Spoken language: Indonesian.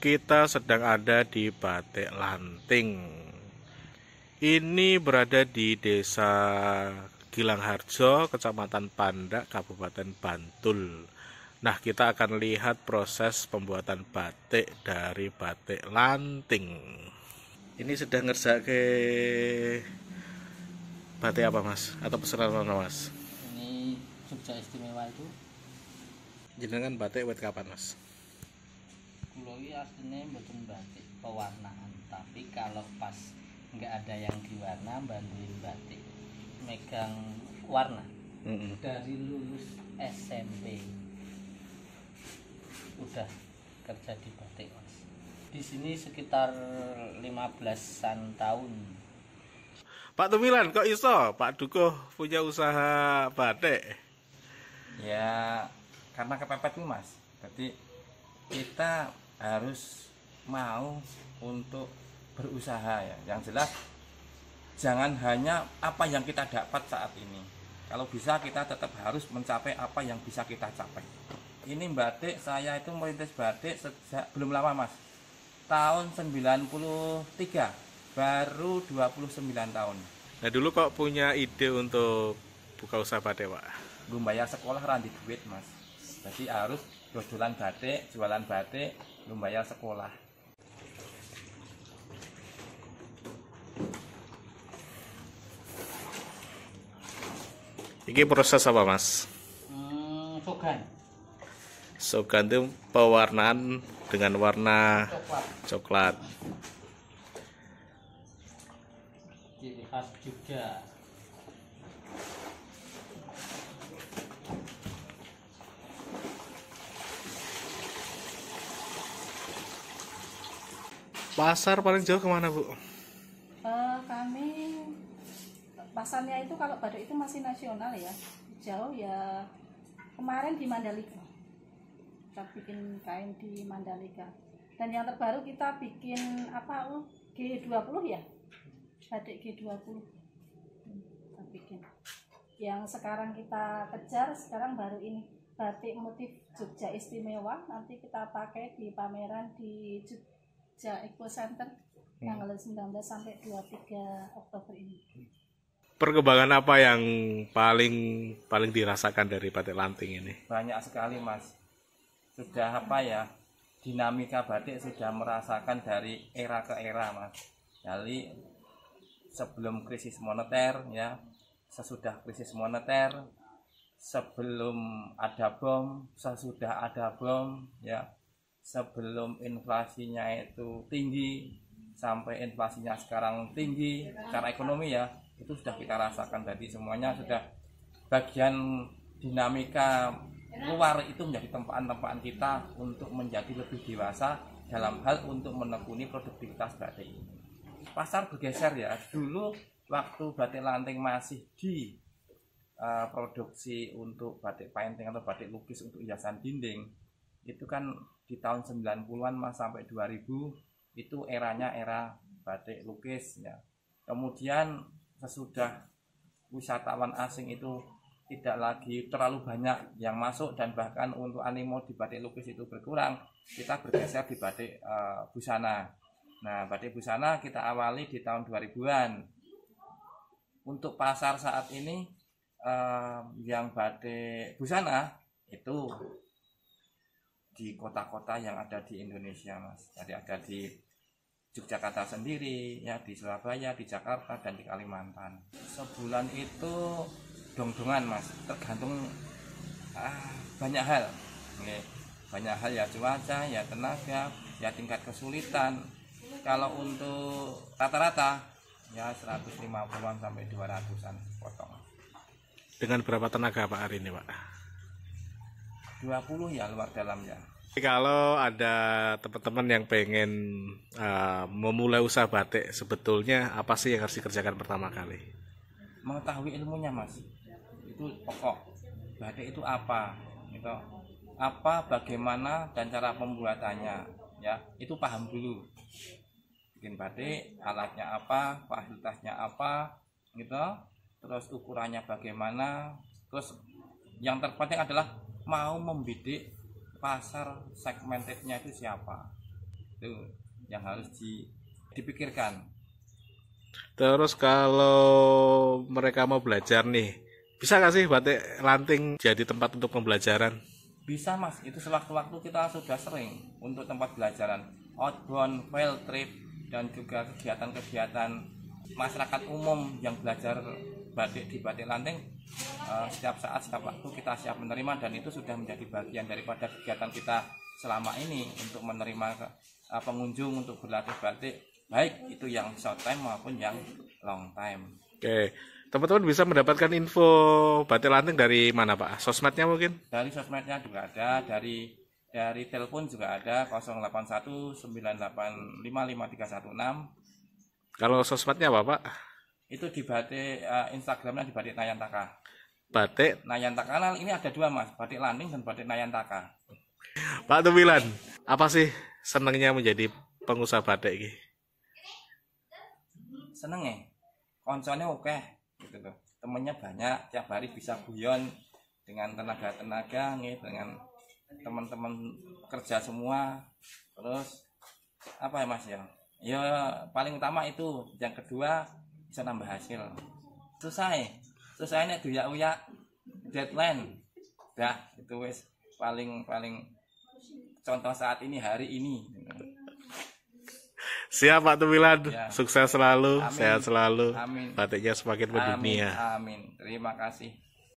Kita sedang ada di Batik Lanting. Ini berada di Desa Gilangharjo, Kecamatan Pandak, Kabupaten Bantul. Nah, kita akan lihat proses pembuatan batik dari Batik Lanting. Ini sedang ngerjake batik apa, Mas? Atau pesanan mana, Mas? Ini Jogja Istimewa itu. Jenengan batik wit kapan, Mas? Kulo iki asline mboten batik pewarnaan, tapi kalau pas nggak ada yang diwarna bantuin batik megang warna. Dari lulus SMP udah kerja di batik, Mas. Di sini sekitar 15-an tahun. Pak Tumilan, kok iso Pak Dukuh punya usaha batik? Ya karena kepepet nih, Mas. Jadi kita harus mau untuk berusaha ya. Yang jelas jangan hanya apa yang kita dapat saat ini. Kalau bisa kita tetap harus mencapai apa yang bisa kita capai. Ini batik, saya itu merintis batik sejak belum lama, Mas. Tahun 93, baru 29 tahun. Nah, dulu kok punya ide untuk buka usaha batik, Pak? Belum bayar sekolah randi duit, Mas. Jadi harus dodolan batik, jualan batik, belum bayar sekolah. Ini proses apa, Mas? Sogan. Sogan itu pewarnaan dengan warna coklat. Ciri khas Jogja. Pasar paling jauh kemana, Bu? Kami pasarnya itu kalau batik itu masih nasional ya, jauh ya. Kemarin di Mandalika, kita bikin kain di Mandalika. Dan yang terbaru kita bikin apa? G20 ya, batik G20 kita bikin. Yang sekarang kita kejar sekarang baru ini batik motif Jogja Istimewa. Nanti kita pakai di pameran di Jogja Eco Center tanggal 19 sampai 23 Oktober ini. Perkembangan apa yang paling dirasakan dari Batik Lanting ini? Banyak sekali, Mas. Sudah apa ya, dinamika batik sudah merasakan dari era ke era, Mas. Jadi sebelum krisis moneter ya, sesudah krisis moneter, sebelum ada bom, sesudah ada bom ya, sebelum inflasinya itu tinggi sampai inflasinya sekarang tinggi secara ekonomi ya, itu sudah kita rasakan. Tadi semuanya sudah bagian dinamika luar itu menjadi tempaan-tempaan kita untuk menjadi lebih dewasa dalam hal untuk menekuni produktivitas batik ini. Pasar bergeser ya. Dulu waktu Batik Lanting masih di produksi untuk batik painting atau batik lukis untuk hiasan dinding, itu kan di tahun 90-an Mas sampai 2000 itu eranya era batik lukis ya. Kemudian sesudah wisatawan asing itu tidak lagi terlalu banyak yang masuk dan bahkan untuk animo di batik lukis itu berkurang, kita bergeser di batik busana. Nah, batik busana kita awali di tahun 2000-an. Untuk pasar saat ini yang batik busana itu di kota-kota yang ada di Indonesia, Mas. Jadi ada di Yogyakarta sendiri, ya di Surabaya, di Jakarta, dan di Kalimantan. Sebulan itu dong-dongan, Mas. Tergantung banyak hal. Banyak hal ya, cuaca, ya tenaga, ya tingkat kesulitan. Kalau untuk rata-rata ya 150-an sampai 200-an potong. Dengan berapa tenaga Pak hari ini, Pak? 20 ya luar dalam ya. Kalau ada teman-teman yang pengen memulai usaha batik, sebetulnya apa sih yang harus dikerjakan pertama kali? Mengetahui ilmunya, Mas. Itu pokok. Batik itu apa? Gitu. Apa, bagaimana, dan cara pembuatannya. Ya, itu paham dulu. Bikin batik, alatnya apa, fasilitasnya apa, gitu. Terus ukurannya bagaimana. Terus yang terpenting adalah mau membidik pasar segmentednya itu siapa. itu yang harus dipikirkan. Terus kalau mereka mau belajar nih, bisa nggak sih batik lanting jadi tempat untuk pembelajaran? Bisa Mas, itu sewaktu-waktu kita sudah sering untuk tempat belajaran outbound, field trip, dan juga kegiatan-kegiatan masyarakat umum yang belajar batik di batik lanting. Setiap saat, setiap waktu kita siap menerima, dan itu sudah menjadi bagian daripada kegiatan kita selama ini untuk menerima pengunjung untuk berlatih batik, baik itu yang short time maupun yang long time. Oke, teman-teman bisa mendapatkan info batik lanting dari mana Pak? Sosmednya mungkin? Dari sosmednya juga ada, dari telepon juga ada 081 985 55316. Kalau sosmednya apa Pak? Itu di batik Instagramnya di batik Nayantaka. Batik Nayantaka, nah, ini ada dua Mas, batik lanting dan batik Nayantaka. Pak Tumilan, apa sih senangnya menjadi pengusaha batik ini? Seneng ya, konsolnya oke, gitu loh. Temennya banyak, tiap hari bisa guyon dengan tenaga nih, dengan teman-teman kerja semua. Terus apa ya Mas ya? Ya paling utama itu, yang kedua bisa nambah hasil. Susahnya uyak deadline. Dah itu wes paling contoh saat ini, hari ini. Siap Pak Tumilan, Ya. sukses selalu, Amin. sehat selalu, Amin. batiknya semakin mendunia. Amin. Terima kasih.